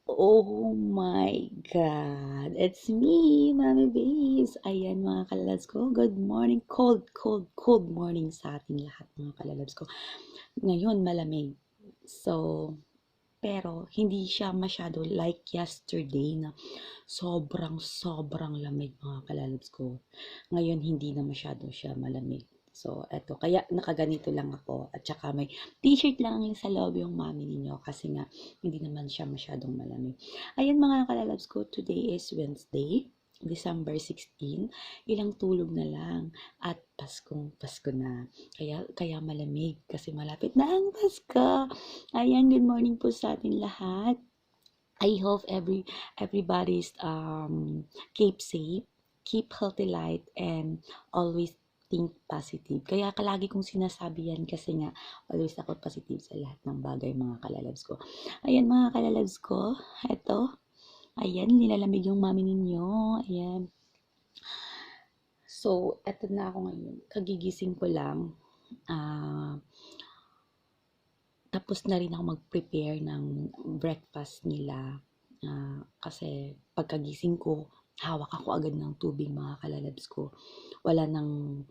Oh my God! It's me, Mami Babes! Ayan mga kalalabs ko, good morning! Cold morning sa ating lahat mga kalalabs ko. Ngayon malamig. So, pero hindi siya masyado like yesterday na sobrang lamig mga kalalabs ko. Ngayon hindi na masyado siya malamig. So, eto. Kaya nakaganito lang ako. At saka may t-shirt lang sa loob yung mami ninyo kasi nga hindi naman siya masyadong malamig. Ayan mga kalalabs ko, today is Wednesday, December 16. Ilang tulog na lang at Pasko na. Kaya malamig kasi malapit na ang Pasko. Ayan, good morning po sa atin lahat. I hope everybody's keep safe, keep healthy light, and always think positive. Kaya kalagi kong sinasabi yan kasi nga always ako positive sa lahat ng bagay mga kalalabs ko. Ayan mga kalalabs ko, eto, ayan, nilalamig yung mami ninyo. Ayan. So, eto na ako ngayon. Kagigising ko lang. Ah, tapos na rin ako mag-prepare ng breakfast nila. Kasi pagkagising ko, hawak ako agad ng tubig mga kalalabs ko. Wala nang,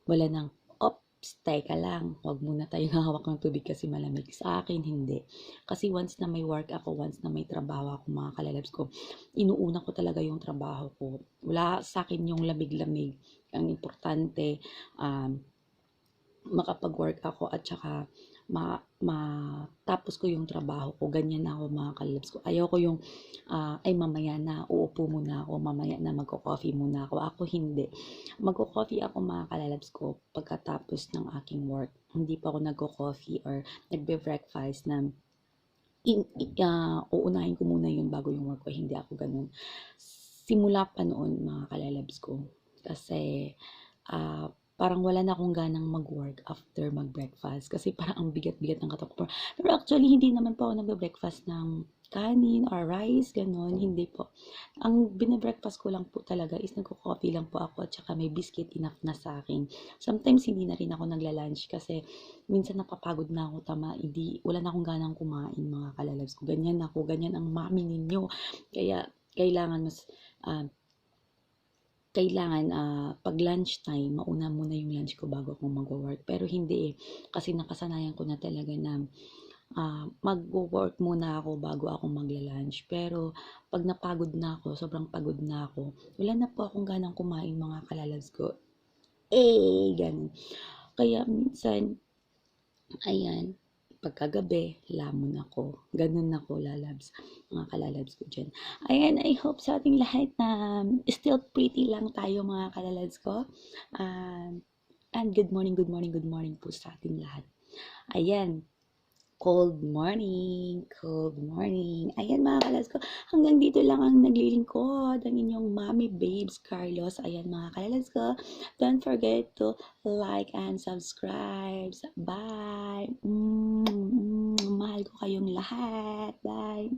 wala nang, ops, teka lang, wag muna tayong hawak ng tubig kasi malamig. Sa akin, hindi. Kasi once na may work ako, once na may trabaho ako mga kalalabs ko, inuuna ko talaga yung trabaho ko. Wala sa akin yung lamig-lamig. Ang importante, makapag-work ako at saka matapos ko yung trabaho ko. Ganyan na ako mga kalabs ko. Ayaw ko yung, ay mamaya na, uupo muna ako, mamaya na magko-coffee muna ako. Ako hindi. Magko-coffee ako mga kalalabs ko pagkatapos ng aking work. Hindi pa ako nagko-coffee or nagbe-breakfast na uunahin ko muna yun bago yung work ko. Hindi ako ganun. Simula pa noon mga kalalabs ko. Kasi, parang wala na akong ganang mag-work after mag-breakfast. Kasi parang ang bigat-bigat ng katawan ko. Pero actually, hindi naman po ako nagbe-breakfast ng kanin or rice, gano'n. Hindi po. Ang bine-breakfast ko lang po talaga is nagko-coffee lang po ako at saka may biscuit enough na sa akin. Sometimes hindi na rin ako nagla-lunch kasi minsan napapagod na ako tama. Hindi, wala na akong ganang kumain mga kalalabs ko. Ganyan ako, ganyan ang mami ninyo. Kaya kailangan mas uh, pag lunchtime, mauna muna yung lunch ko bago ako mag-work. Pero hindi eh, kasi nakasanayan ko na talaga na mag-work muna ako bago ako magla-lunch. Pero pag napagod na ako, sobrang pagod na ako, wala na po akong ganang kumain mga kalalabs ko. Ganun. Kaya minsan, ayan, pagkagabi, lamon ako. Ganun ako, lalabs. Mga kalalabs ko dyan. Ayan, I hope sa ating lahat na still pretty lang tayo mga kalalabs ko. And good morning po sa ating lahat. Ayan, cold morning. Ayan mga kalas ko, hanggang dito lang ang naglilingkod, ang inyong Mommy Babes Carlos. Ayan mga kalas ko, don't forget to like and subscribe. Bye! Mahal ko kayong lahat. Bye!